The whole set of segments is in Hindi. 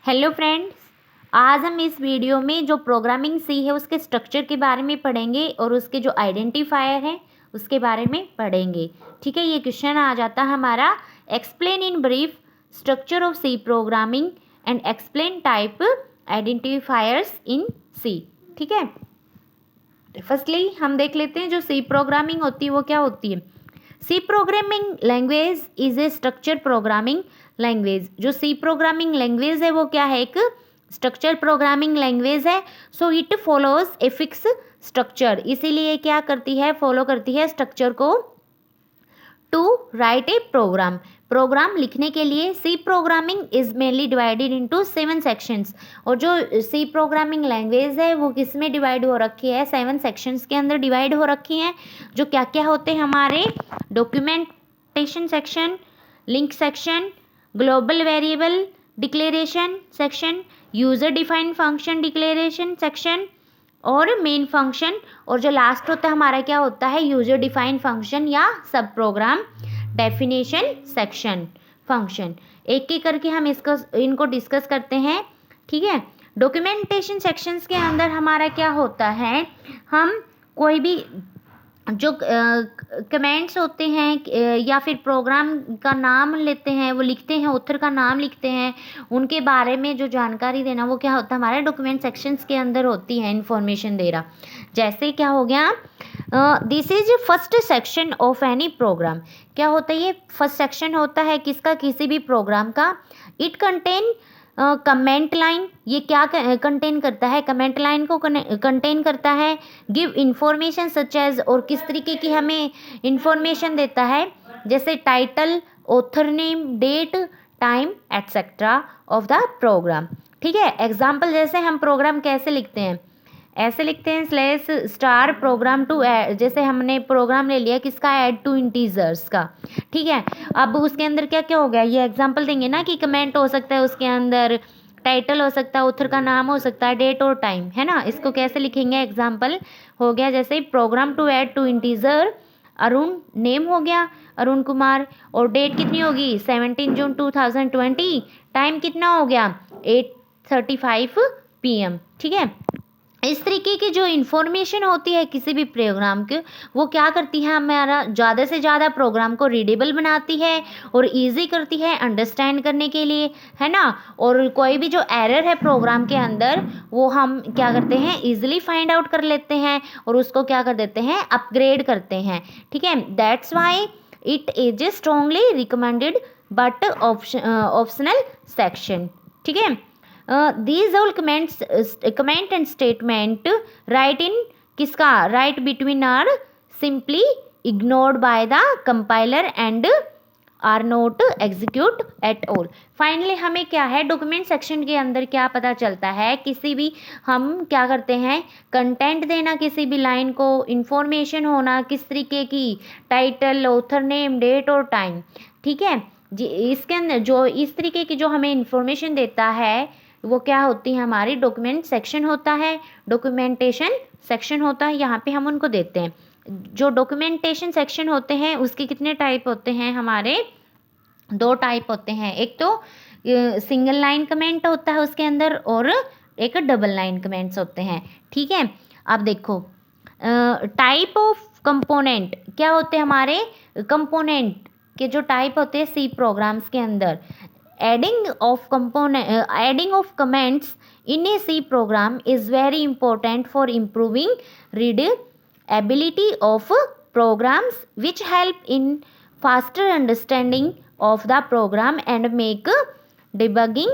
हेलो फ्रेंड्स, आज हम इस वीडियो में जो प्रोग्रामिंग सी है उसके स्ट्रक्चर के बारे में पढ़ेंगे और उसके जो आइडेंटिफायर हैं उसके बारे में पढ़ेंगे। ठीक है, ये क्वेश्चन आ जाता है हमारा, explain in brief structure of C programming and explain type identifiers in C. ठीक है, फर्स्टली हम देख लेते हैं जो सी प्रोग्रामिंग होती है वो क्या होती है। C programming language is a structure programming language. जो सी प्रोग्रामिंग लैंग्वेज है वो क्या है, एक स्ट्रक्चर प्रोग्रामिंग लैंग्वेज है। So it follows a fix structure, इसीलिए क्या करती है, फॉलो करती है स्ट्रक्चर को to write a program. Program लिखने के लिए C programming is mainly divided into 7 sections. और जो सी प्रोग्रामिंग लैंग्वेज है वो किस में डिवाइड हो रखी है, 7 सेक्शंस के अंदर डिवाइड हो रखी हैं। जो क्या क्या होते हैं हमारे, documentation section, link section, global variable declaration section, user defined function declaration section और मेन फंक्शन। और जो लास्ट होता है हमारा क्या होता है, यूजर डिफाइंड फंक्शन या सब प्रोग्राम डेफिनेशन सेक्शन फंक्शन। एक एक करके हम इनको डिस्कस करते हैं। ठीक है, डॉक्यूमेंटेशन सेक्शंस के अंदर हमारा क्या होता है, हम कोई भी जो कमेंट्स होते हैं या फिर प्रोग्राम का नाम लेते हैं, वो लिखते हैं, ऑथर का नाम लिखते हैं, उनके बारे में जो जानकारी देना वो क्या होता है हमारे डॉक्यूमेंट सेक्शंस के अंदर होती है, इंफॉर्मेशन दे रहा। जैसे क्या हो गया, this is first section of any program. क्या होता है, ये फर्स्ट सेक्शन होता है किसका, किसी भी प्रोग्राम का। इट कंटेन कमेंट लाइन, ये क्या कंटेन करता है, कमेंट लाइन को कंटेन करता है। गिव इंफॉर्मेशन सच एज, और किस तरीके की हमें इंफॉर्मेशन देता है, जैसे title, author name, date, time etcetera of the program. ठीक है, एग्जाम्पल जैसे हम प्रोग्राम कैसे लिखते हैं, ऐसे लिखते हैं slash star program to add. जैसे हमने प्रोग्राम ले लिया किसका, ऐड टू इंटीजर्स का। ठीक है, अब उसके अंदर क्या क्या हो गया, ये एग्जांपल देंगे ना कि कमेंट हो सकता है उसके अंदर, टाइटल हो सकता है, ऑथर का नाम हो सकता है, डेट और टाइम, है ना। इसको कैसे लिखेंगे, एग्जाम्पल हो गया जैसे program to add two integer Arun, name हो गया अरुण कुमार, और डेट कितनी होगी 17 जून 2020, टाइम कितना हो गया 8:35 PM। ठीक है, इस तरीके की जो इन्फॉर्मेशन होती है किसी भी प्रोग्राम के, वो क्या करती है, हमारा ज़्यादा से ज़्यादा प्रोग्राम को रीडेबल बनाती है और इजी करती है अंडरस्टैंड करने के लिए, है ना। और कोई भी जो एरर है प्रोग्राम के अंदर वो हम क्या करते हैं, इजीली फाइंड आउट कर लेते हैं और उसको क्या कर देते हैं, अपग्रेड करते हैं। ठीक है, that's why it is strongly recommended but optional section. ठीक है, these all comments comment and statement write in किसका, write between are simply ignored by the compiler and are not execute at all। Finally हमें क्या है, डॉक्यूमेंट सेक्शन के अंदर क्या पता चलता है, किसी भी हम क्या करते हैं, कंटेंट देना, किसी भी लाइन को इंफॉर्मेशन होना, किस तरीके की, टाइटल, ऑथर नेम, डेट और टाइम। ठीक है जी, इसके अंदर जो इस तरीके की जो हमें इंफॉर्मेशन देता है वो क्या होती है, हमारी डॉक्यूमेंट सेक्शन होता है, डॉक्यूमेंटेशन सेक्शन होता है, यहाँ पे हम उनको देते हैं। जो डॉक्यूमेंटेशन सेक्शन होते हैं उसके कितने टाइप होते हैं, हमारे 2 टाइप होते हैं। एक तो सिंगल लाइन कमेंट होता है उसके अंदर, और एक डबल लाइन कमेंट्स होते हैं। ठीक है, अब देखो टाइप ऑफ कंपोनेंट क्या होते हैं, हमारे कंपोनेंट के जो टाइप होते हैं सी प्रोग्राम्स के अंदर। adding of comments in a C program is very important for improving readability of programs, which help in faster understanding of the program and make debugging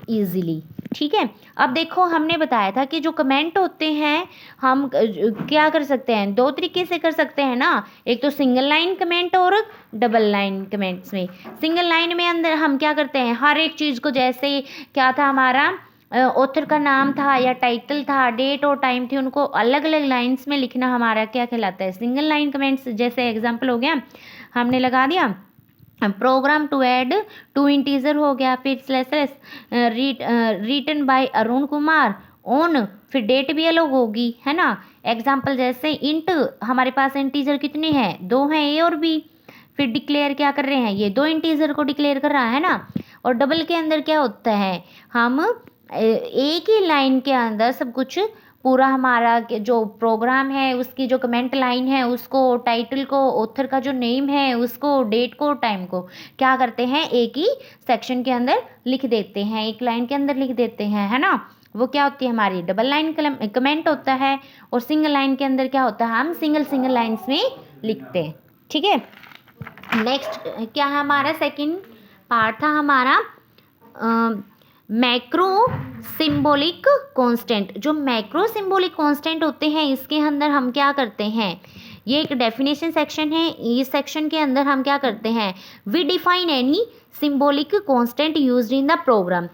easily। ठीक है, अब देखो हमने बताया था कि जो कमेंट होते हैं हम क्या कर सकते हैं, 2 तरीके से कर सकते हैं ना, एक तो सिंगल लाइन कमेंट और डबल लाइन कमेंट्स में। सिंगल लाइन में अंदर हम क्या करते हैं, हर एक चीज़ को, जैसे क्या था हमारा, ऑथर का नाम था या टाइटल था, डेट और टाइम थी, उनको अलग अलग लाइन्स में लिखना हमारा क्या कहलाता है, सिंगल लाइन कमेंट्स। जैसे एग्जाम्पल हो गया, हमने लगा दिया program to add two integer हो गया, फिर slash written by Arun Kumar on, फिर डेट भी अलग होगी, है ना। एग्जाम्पल जैसे इंट, हमारे पास इंटीजर कितने हैं, 2 हैं, ए और बी। फिर डिक्लेयर क्या कर रहे हैं, ये 2 इंटीजर को डिक्लेयर कर रहा है ना। और डबल के अंदर क्या होता है, हम एक ही लाइन के अंदर सब कुछ पूरा हमारा जो प्रोग्राम है उसकी जो कमेंट लाइन है उसको, टाइटल को, ऑथर का जो नेम है उसको, डेट को, टाइम को क्या करते हैं एक ही सेक्शन के अंदर लिख देते हैं, एक लाइन के अंदर लिख देते हैं, है ना। वो क्या होती है हमारी डबल लाइन कमेंट होता है। और सिंगल लाइन के अंदर क्या होता है, हम सिंगल लाइन्स में लिखते हैं। ठीक है, नेक्स्ट क्या है हमारा सेकंड पार्ट था हमारा मैक्रो सिंबॉलिक कांस्टेंट। जो मैक्रो सिंबॉलिक कांस्टेंट होते हैं इसके अंदर हम क्या करते हैं, ये एक डेफिनेशन सेक्शन है। इस सेक्शन के अंदर हम क्या करते हैं, we define any symbolic constant used in the program.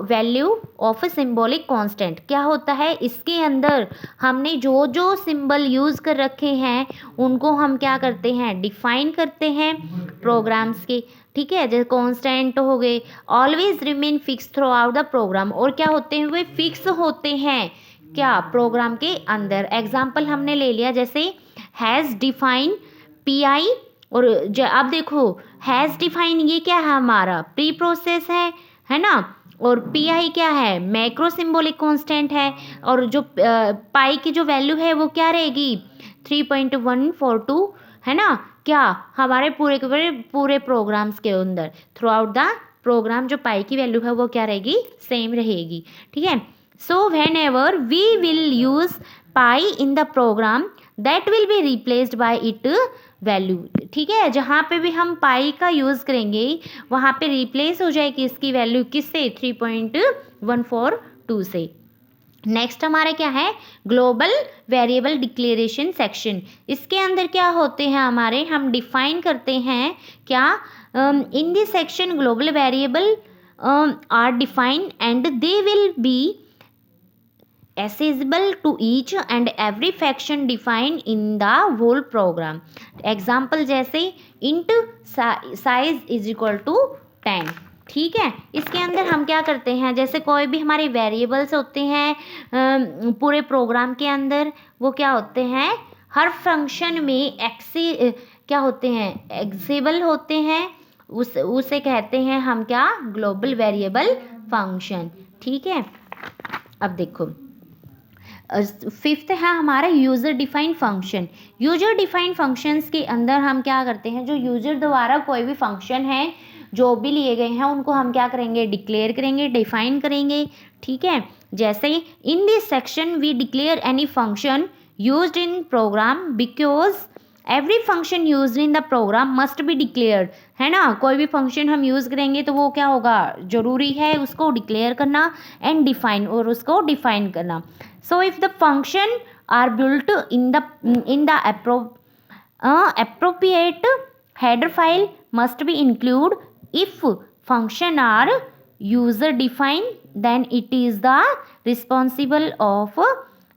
Value of symbolic constant क्या होता है, इसके अंदर हमने जो जो सिंबल यूज़ कर रखे हैं उनको हम क्या करते हैं, डिफाइन करते हैं प्रोग्राम्स के। ठीक है, जैसे कांस्टेंट हो गए, always remain fix throughout the program, और क्या होते हैं वे फिक्स होते हैं क्या प्रोग्राम के अंदर। एग्जाम्पल हमने ले लिया जैसे हैज़ डिफाइन PI, और अब देखो हैज़ डिफाइन ये क्या है हमारा प्री प्रोसेस है ना, और PI क्या है मैक्रो सिंबॉलिक कांस्टेंट है, और जो पाई की जो वैल्यू है वो क्या रहेगी 3.142 है ना, क्या हमारे पूरे प्रोग्राम्स के अंदर थ्रू आउट द प्रोग्राम जो पाई की वैल्यू है वो क्या रहेगी, सेम रहेगी। ठीक है, so whenever we will use pi in the program that will be replaced by it value. ठीक है, जहाँ पे भी हम पाई का यूज़ करेंगे वहाँ पे रिप्लेस हो जाएगी इसकी वैल्यू किससे 3.142 से। नेक्स्ट हमारा क्या है ग्लोबल वेरिएबल डिक्लेरेशन सेक्शन। इसके अंदर क्या होते हैं हमारे, हम डिफाइन करते हैं क्या in this section global variable are defined and they will be accessible to each and every function defined in the whole program। Example जैसे int size is equal to 10। ठीक है, इसके अंदर हम क्या करते हैं, जैसे कोई भी हमारे वेरिएबल्स होते हैं पूरे प्रोग्राम के अंदर, वो क्या होते हैं हर फंक्शन में क्या होते हैं एक्सेबल होते हैं, उसे कहते हैं हम क्या ग्लोबल वेरिएबल फंक्शन। ठीक है, अब देखो फिफ्थ है हमारा user defined function. User defined functions के अंदर हम क्या करते हैं, जो यूज़र द्वारा कोई भी फंक्शन है जो भी लिए गए हैं उनको हम क्या करेंगे डिक्लेयर करेंगे, डिफाइन करेंगे। ठीक है, जैसे in this section we declare any function used in program because every function used in the program must be declared, है ना। कोई भी फंक्शन हम यूज़ करेंगे तो वो क्या होगा, जरूरी है उसको डिक्लेयर करना एंड डिफाइन, और उसको डिफाइन करना। So if the function are built in the appropriate header file must be include। if function are user defined then it is the responsible of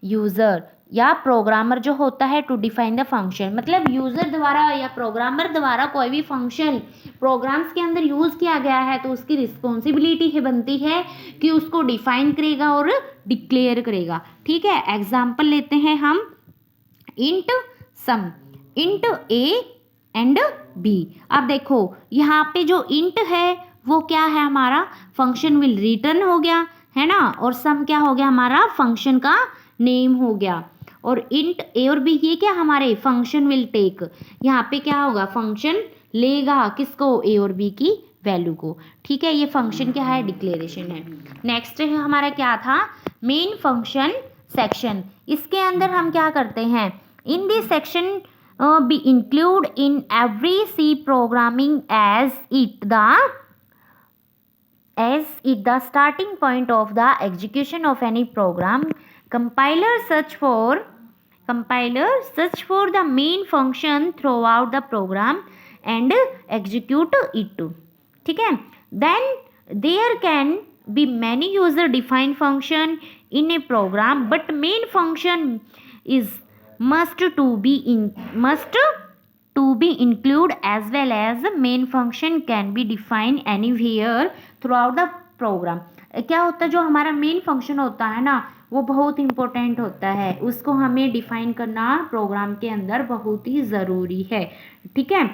user या प्रोग्रामर जो होता है टू डिफाइन द फंक्शन। मतलब यूज़र द्वारा या प्रोग्रामर द्वारा कोई भी फंक्शन प्रोग्राम्स के अंदर यूज़ किया गया है तो उसकी रिस्पॉन्सिबिलिटी है बनती है कि उसको डिफाइन करेगा और डिक्लेयर करेगा। ठीक है, एग्जाम्पल लेते हैं हम int sum, int a and b. अब देखो यहाँ पे जो इंट है वो क्या है हमारा फंक्शन विल रिटर्न हो गया, है ना, और सम क्या हो गया हमारा फंक्शन का नेम हो गया, और इंट ए और बी ये क्या हमारे फंक्शन विल टेक, यहाँ पे क्या होगा फंक्शन लेगा किसको ए और बी की वैल्यू को। ठीक है, ये फंक्शन क्या है डिक्लेरेशन है। नेक्स्ट हमारा क्या था मेन फंक्शन सेक्शन। इसके अंदर हम क्या करते हैं in this section be include in every C programming as it the starting point of the execution of any program। compiler search for the main function throughout the program and execute it। ठीक है, then there can be many user defined function in a program but main function is must to be include as well as main function can be defined anywhere throughout the program। क्या होता है जो हमारा मेन फंक्शन होता है ना वो बहुत इंपॉर्टेंट होता है, उसको हमें डिफाइन करना प्रोग्राम के अंदर बहुत ही ज़रूरी है। ठीक है,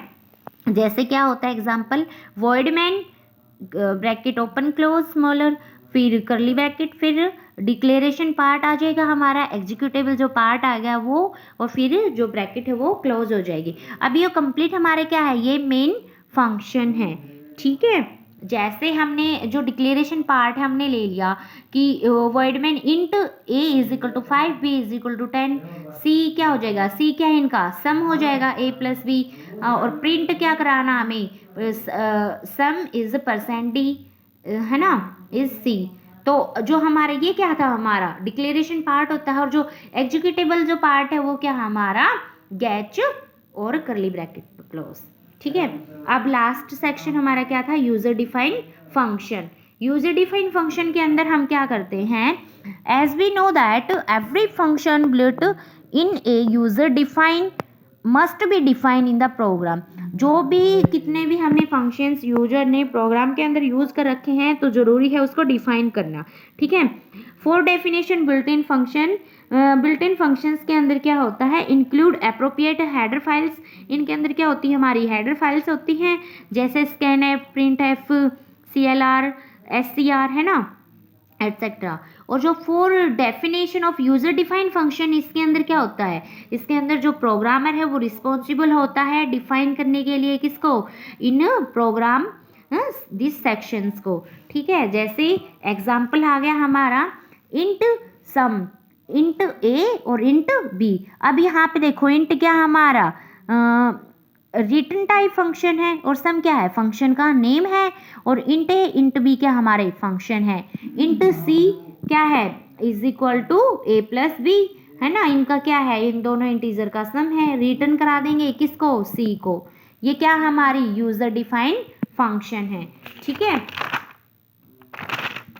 जैसे क्या होता है example void main bracket open close smaller, फिर करली ब्रैकेट, फिर डिक्लेरेशन पार्ट आ जाएगा हमारा, एग्जीक्यूटेबल जो पार्ट आ गया वो, और फिर जो ब्रैकेट है वो क्लोज हो जाएगी। अब ये कंप्लीट हमारे क्या है, ये मेन फंक्शन है। ठीक है, जैसे हमने जो डिक्लेरेशन पार्ट हमने ले लिया कि वर्ड में int a is equal to 5, b is equal to 10, c क्या हो जाएगा, c क्या है इनका, सम हो जाएगा a प्लस b, और प्रिंट क्या कराना हमें, सम इज परसेंट d, है ना, इज c। तो जो हमारा ये क्या था, हमारा डिक्लेरेशन पार्ट होता है, और जो एग्जीक्यूटेबल जो पार्ट है वो क्या हमारा गेट और करली ब्रैकेट क्लोज। ठीक है, अब लास्ट सेक्शन हमारा क्या था, user defined function. User defined function के अंदर हम क्या करते हैं, as we know that every function built in a user defined must be define in the program. जो भी कितने भी हमने फंक्शंस यूजर ने प्रोग्राम के अंदर यूज कर रखे हैं तो जरूरी है उसको डिफाइन करना। ठीक है, for definition built in function, built in functions के अंदर क्या होता है, इंक्लूड एप्रोप्रिएट हेडर फाइल्स। इनके अंदर क्या होती है, हमारी हेडर फाइल्स होती हैं, जैसे scan F, print F, CLR, SCR, है ना, एटसेट्रा। और जो for definition of user defined function, इसके अंदर क्या होता है, इसके अंदर जो प्रोग्रामर है वो रिस्पॉन्सिबल होता है डिफाइन करने के लिए किसको, इन प्रोग्राम दिस सेक्शंस को। ठीक है, जैसे एग्जांपल आ गया हमारा इंट सम, इंट a और इंट b। अब यहाँ पे देखो इंट क्या हमारा रिटर्न टाइप फंक्शन है, और सम क्या है, फंक्शन का नेम है, और इंट है, इंट बी क्या हमारे फंक्शन है, इंट सी क्या है, is equal to a plus b, है ना, इनका क्या है, इन दोनों इंटीजर का सम है, रिटर्न करा देंगे किसको, c को। ये क्या हमारी यूजर डिफाइंड फंक्शन है। ठीक है,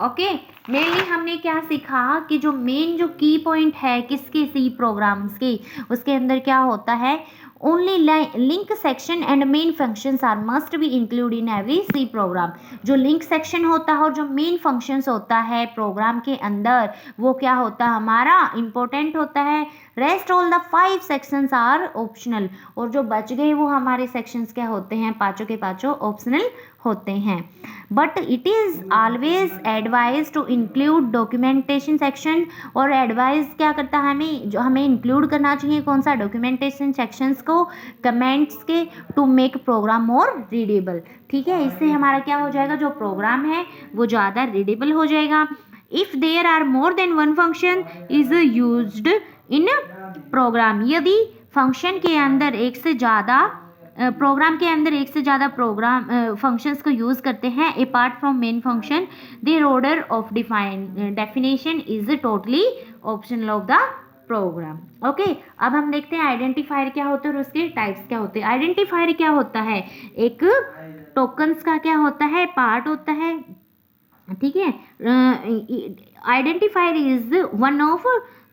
ओके, मेनली हमने क्या सीखा कि जो मेन जो की पॉइंट है किसके, सी प्रोग्राम्स के, उसके अंदर क्या होता है, only link section and main functions are must be include in every C program. जो लिंक सेक्शन होता है और जो मेन फंक्शंस होता है प्रोग्राम के अंदर वो क्या होता है, हमारा इंपॉर्टेंट होता है। Rest all the 5 sections are optional, और जो बच गए वो हमारे सेक्शंस क्या होते हैं, पाँचों के पाँचों ऑप्शनल होते हैं। But it is always advise to include documentation section, और एडवाइज क्या करता है हमें, जो हमें इंक्लूड करना चाहिए कौन सा, डॉक्यूमेंटेशन सेक्शंस को, कमेंट्स के, to make program more readable. ठीक है, इससे हमारा क्या हो जाएगा, जो प्रोग्राम है वो ज़्यादा रीडेबल हो जाएगा। If there are more than one function is used in program, यदि फंक्शन के अंदर एक से ज़्यादा प्रोग्राम के अंदर एक से ज़्यादा प्रोग्राम फंक्शंस को यूज़ करते हैं apart from main function, their order of definition is totally optional of the program. Okay, अब हम देखते हैं आइडेंटिफायर क्या होते हैं और उसके टाइप्स क्या होते हैं। आइडेंटिफायर क्या होता है, एक टोकन्स का क्या होता है, पार्ट होता है। ठीक है, identifier is one of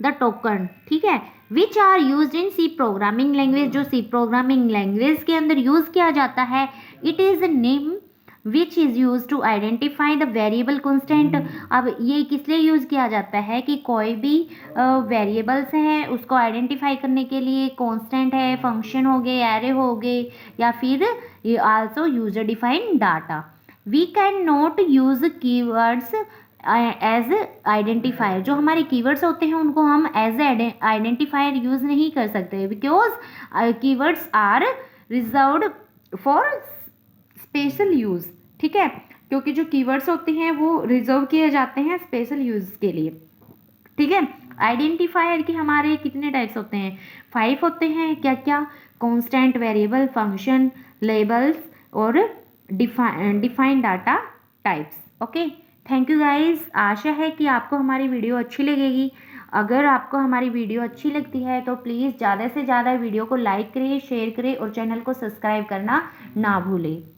the token, ठीक है, which are use in C programming language, जो सी प्रोग्रामिंग लैंग्वेज के अंदर यूज किया जाता है। It is a name which is use to identify the variable constant. अब ये किस लिए यूज़ किया जाता है कि कोई भी वेरिएबल्स हैं उसको आइडेंटिफाई करने के लिए, कॉन्स्टेंट है, फंक्शन हो गए, एरे हो गए, या फिर also user defined data. We can not use keywords as identifier, जो हमारे कीवर्ड्स होते हैं उनको हम एज आइडेंटिफायर यूज़ नहीं कर सकते, because keywords are reserved for special use. ठीक है, क्योंकि जो कीवर्ड्स होते हैं वो रिजर्व किए जाते हैं स्पेशल यूज़ के लिए। ठीक है, आइडेंटिफायर के हमारे कितने टाइप्स होते हैं, 5 होते हैं। क्या क्या, कांस्टेंट, वेरिएबल, फंक्शन, लेबल्स और define data types. Okay, thank you guys, आशा है कि आपको हमारी वीडियो अच्छी लगेगी। अगर आपको हमारी वीडियो अच्छी लगती है तो प्लीज़ ज़्यादा से ज़्यादा वीडियो को लाइक करें, शेयर करें और चैनल को सब्सक्राइब करना ना भूलें।